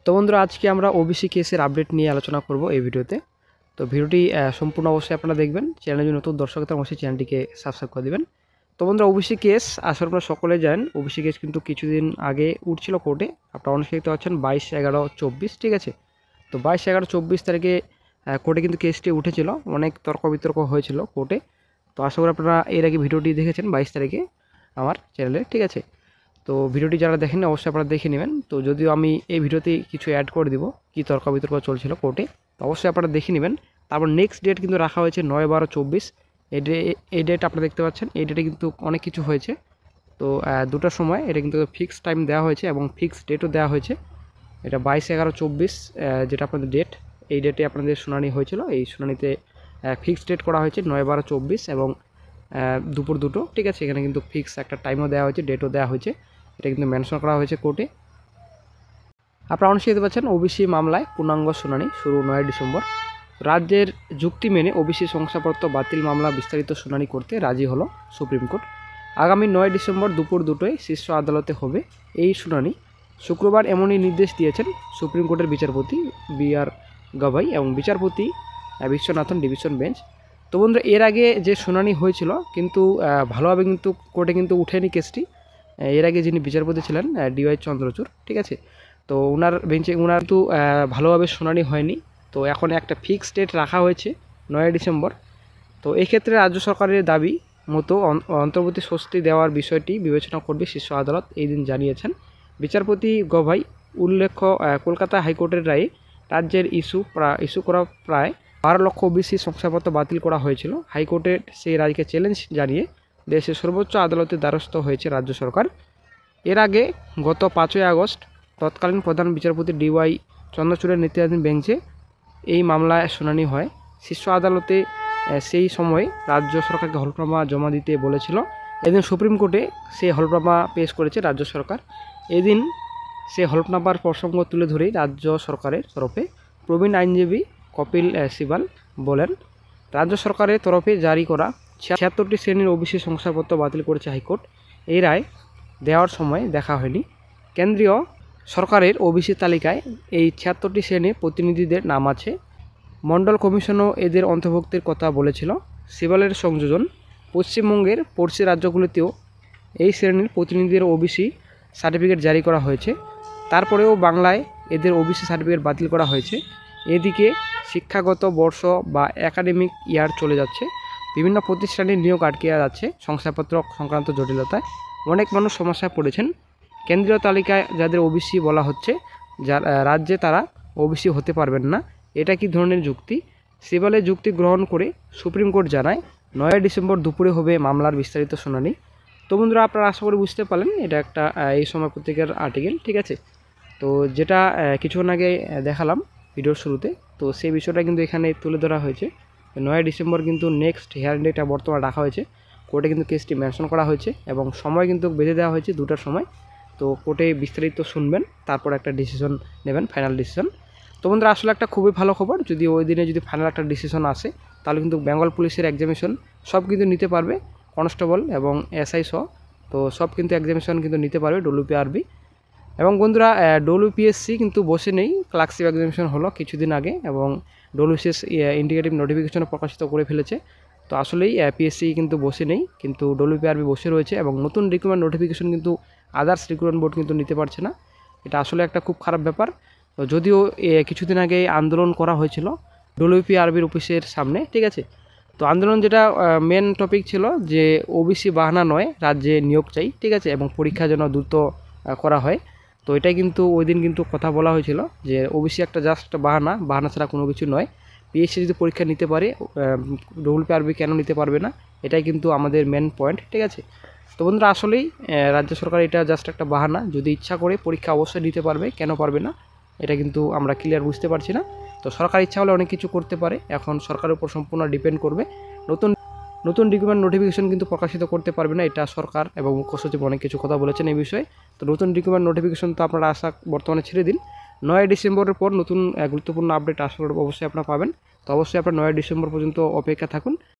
তো বন্ধুরা, আজকে আমরা ওবিসি কেসের আপডেট নিয়ে আলোচনা করব এই ভিডিওতে। তো ভিডিওটি সম্পূর্ণ অবশ্যই আপনারা দেখবেন। চ্যানেলে যদি নতুন দর্শক থাকেন অবশ্যই চ্যানেলটিকে সাবস্ক্রাইব করে দেবেন। তো বন্ধুরা, ওবিসি কেস আসলে আপনারা সকলে জানেন, ওবিসি কেস কিন্তু কিছুদিন আগে উঠছিল কোর্টে। আপনারা অনেকে দেখতে পাচ্ছেন 22/11/24, ঠিক আছে। তো 22/11/24 তারিখে কোর্টে কিন্তু কেসটি উঠেছিল, অনেক তর্ক বিতর্ক হয়েছিল কোর্টে। তো আশা করি আপনারা এর আগে ভিডিওটি দেখেছেন 22 তারিখে আমার চ্যানেলে, ঠিক আছে। তো ভিডিওটি যারা দেখেন অবশ্যই আপনারা দেখে নেবেন। তো যদিও আমি এই ভিডিওতে কিছু অ্যাড করে দিব কী তর্ক বিতর্ক চলছিল কোর্টে, তো অবশ্যই আপনারা দেখে নেবেন। তারপর নেক্সট ডেট কিন্তু রাখা হয়েছে 9/12/24। এই ডেট আপনারা দেখতে পাচ্ছেন, এই ডেটে কিন্তু অনেক কিছু হয়েছে। তো 2টার সময় এটা কিন্তু ফিক্সড টাইম দেওয়া হয়েছে এবং ফিক্সড ডেটও দেওয়া হয়েছে। এটা 22/11/24 যেটা আপনাদের ডেট, এই ডেটে আপনাদের শুনানি হয়েছিল। এই শুনানিতে ফিক্সড ডেট করা হয়েছে 9/12/24 এবং দুপুর 2টো, ঠিক আছে। এখানে কিন্তু ফিক্স একটা টাইমও দেওয়া হয়েছে, ডেটও দেওয়া হয়েছে, এটা কিন্তু মেনশন করা হয়েছে কোর্টে। আপনারা অনেকেই দেখতে পাচ্ছেন ওবিসি মামলায় পূর্ণাঙ্গ শুনানি শুরু 9 ডিসেম্বর। রাজ্যের যুক্তি মেনে ওবিসি শংসাপত্র বাতিল মামলা বিস্তারিত শুনানি করতে রাজি হলো সুপ্রিম কোর্ট। আগামী 9 ডিসেম্বর দুপুর 2টোয় শীর্ষ আদালতে হবে এই শুনানি। শুক্রবার এমনই নির্দেশ দিয়েছেন সুপ্রিম কোর্টের বিচারপতি বি.আর. গাভাই এবং বিচারপতি বিশ্বনাথন ডিভিশন বেঞ্চ। তো বন্ধুরা, এর আগে যে শুনানি হয়েছিল কিন্তু ভালোভাবে কিন্তু কোর্টে কিন্তু উঠেনি কেসটি। এর আগে যিনি বিচারপতি ছিলেন ডি.ওয়াই চন্দ্রচূড়, ঠিক আছে। তো ওনার বেঞ্চে ওনার তো ভালোভাবে শুনানি হয়নি। তো এখন একটা ফিক্সড ডেট রাখা হয়েছে 9 ডিসেম্বর। তো এক্ষেত্রে রাজ্য সরকারের দাবি মতো অন্তর্বর্তী স্বস্তি দেওয়ার বিষয়টি বিবেচনা করবে শীর্ষ আদালত, এই দিন জানিয়েছেন বিচারপতি গভাই। উল্লেখ্য, কলকাতা হাইকোর্টের রায়ে রাজ্যের ইস্যু করা প্রায় 12 লক্ষ ওবিসি শংসাপত্র বাতিল করা হয়েছিল। হাইকোর্টের সেই রায়কে চ্যালেঞ্জ জানিয়ে দেশের সর্বোচ্চ আদালতের দ্বারস্থ হয়েছে রাজ্য সরকার। এর আগে গত 5ই আগস্ট তৎকালীন প্রধান বিচারপতি ডি.ওয়াই চন্দ্রচূড়ের নেতৃত্বাধীন বেঞ্চে এই মামলায় শুনানি হয়। শীর্ষ আদালতে সেই সময় রাজ্য সরকারকে হলফনামা জমা দিতে বলেছিল। এদিন সুপ্রিম কোর্টে সেই হলফনামা পেশ করেছে রাজ্য সরকার। এদিন সেই হলফনামার প্রসঙ্গ তুলে ধরেই রাজ্য সরকারের তরফে প্রবীণ আইনজীবী কপিল সিবাল বলেন, রাজ্য সরকারের তরফে জারি করা 76টি শ্রেণীর ওবিসি শংসাপত্র বাতিল করেছে হাইকোর্ট। এই রায় দেওয়ার সময় দেখা হয়নি। কেন্দ্রীয় সরকারের ওবিসি তালিকায় এই 76টি শ্রেণীর প্রতিনিধিদের নাম আছে। মণ্ডল কমিশনও এদের অন্তর্ভুক্তির কথা বলেছিল। সিবালের সংযোজন, পশ্চিমবঙ্গের পড়শি রাজ্যগুলিতেও এই শ্রেণীর প্রতিনিধিদের ওবিসি সার্টিফিকেট জারি করা হয়েছে। তারপরেও বাংলায় এদের ওবিসি সার্টিফিকেট বাতিল করা হয়েছে। এদিকে শিক্ষাগত বর্ষ বা একাডেমিক ইয়ার চলে যাচ্ছে, বিভিন্ন প্রতিষ্ঠানের নিয়োগ আটকে যাচ্ছে শংসাপত্র সংক্রান্ত জটিলতায়। অনেক মানুষ সমস্যায় পড়েছেন। কেন্দ্রীয় তালিকায় যাদের ওবিসি বলা হচ্ছে, যার রাজ্যে তারা ওবিসি হতে পারবেন না। এটা কি ধরনের যুক্তি? সিবালের যুক্তি গ্রহণ করে সুপ্রিম কোর্ট জানায় 9 ডিসেম্বর দুপুরে হবে মামলার বিস্তারিত শুনানি। তো বন্ধুরা, আপনারা আশা করে বুঝতে পারলেন এটা একটা এই সময় পত্রিকার আর্টিকেল, ঠিক আছে। তো যেটা কিছুক্ষণ আগে দেখালাম ভিডিওর শুরুতে, তো সেই বিষয়টা কিন্তু এখানে তুলে ধরা হয়েছে। 9 ডিসেম্বর কিন্তু নেক্সট হিয়ারিং ডেটটা বর্তমানে রাখা হয়েছে। কোর্টে কিন্তু কেসটি মেনশন করা হয়েছে এবং সময় কিন্তু বেঁধে দেওয়া হয়েছে 2টার সময়। তো কোর্টে বিস্তারিত শুনবেন, তারপর একটা ডিসিশন নেবেন, ফাইনাল ডিসিশন। তো বন্ধুরা, আসলে একটা খুবই ভালো খবর, যদি ওই দিনে যদি ফাইনাল একটা ডিসিশন আসে তাহলে কিন্তু বেঙ্গল পুলিশের এক্সামিনেশন সব কিন্তু নিতে পারবে, কনস্টেবল এবং এসআই সহ। তো সব কিন্তু এক্সামিনেশন কিন্তু নিতে পারবে ডব্লিউপিআরবি। এবং বন্ধুরা, ডব্লিউপিএসসি কিন্তু বসে নেই, ক্লার্কশিপ এক্সামিনেশন হলো কিছুদিন আগে এবং ডব্লিউসিএস ইন্ডিকেটিভ নোটিফিকেশন প্রকাশিত করে ফেলেছে। তো আসলেই পিএসসি কিন্তু বসে নেই, কিন্তু ডব্লিউপিআরবি বসে রয়েছে এবং নতুন রিক্রুটমেন্ট নোটিফিকেশন কিন্তু আদার্স রিক্রুটমেন্ট বোর্ড কিন্তু নিতে পারছে না। এটা আসলে একটা খুব খারাপ ব্যাপার। তো যদিও কিছুদিন আগে আন্দোলন করা হয়েছিল ডব্লিউপিআরবির অফিসের সামনে, ঠিক আছে। তো আন্দোলন যেটা মেন টপিক ছিল যে ওবিসি বাহানা নয়, রাজ্যে নিয়োগ চাই, ঠিক আছে, এবং পরীক্ষা যেন দ্রুত করা হয়। তো এটাই কিন্তু ওই দিন কিন্তু কথা বলা হয়েছিল যে ওবিসি একটা জাস্ট একটা বাহানা ছাড়া কোনো কিছু নয়। পিএসসি যদি পরীক্ষা নিতে পারে, ডব্লিউপিআরবি কেন নিতে পারবে না, এটাই কিন্তু আমাদের মেন পয়েন্ট, ঠিক আছে। তো বন্ধুরা, আসলেই রাজ্য সরকার এটা জাস্ট একটা বাহানা, যদি ইচ্ছা করে পরীক্ষা অবশ্যই নিতে পারবে, কেন পারবে না, এটা কিন্তু আমরা ক্লিয়ার বুঝতে পারছি না। তো সরকার ইচ্ছা হলে অনেক কিছু করতে পারে, এখন সরকারের উপর সম্পূর্ণ ডিপেন্ড করবে। নতুন নতুন রিক্রুটমেন্ট নোটিফিকেশন কিন্তু প্রকাশিত করতে পারবে না, এটা সরকার এবং মুখ্য সচিব অনেক কিছু কথা বলেছেন এই বিষয়ে। তো নতুন রিক্রুটমেন্ট নোটিফিকেশন তো আপনারা আশা বর্তমানে ছেড়ে দিন। 9 ডিসেম্বরের পর নতুন গুরুত্বপূর্ণ আপডেট আসলে অবশ্যই আপনারা পাবেন। তো অবশ্যই আপনারা 9 ডিসেম্বর পর্যন্ত অপেক্ষা থাকুন।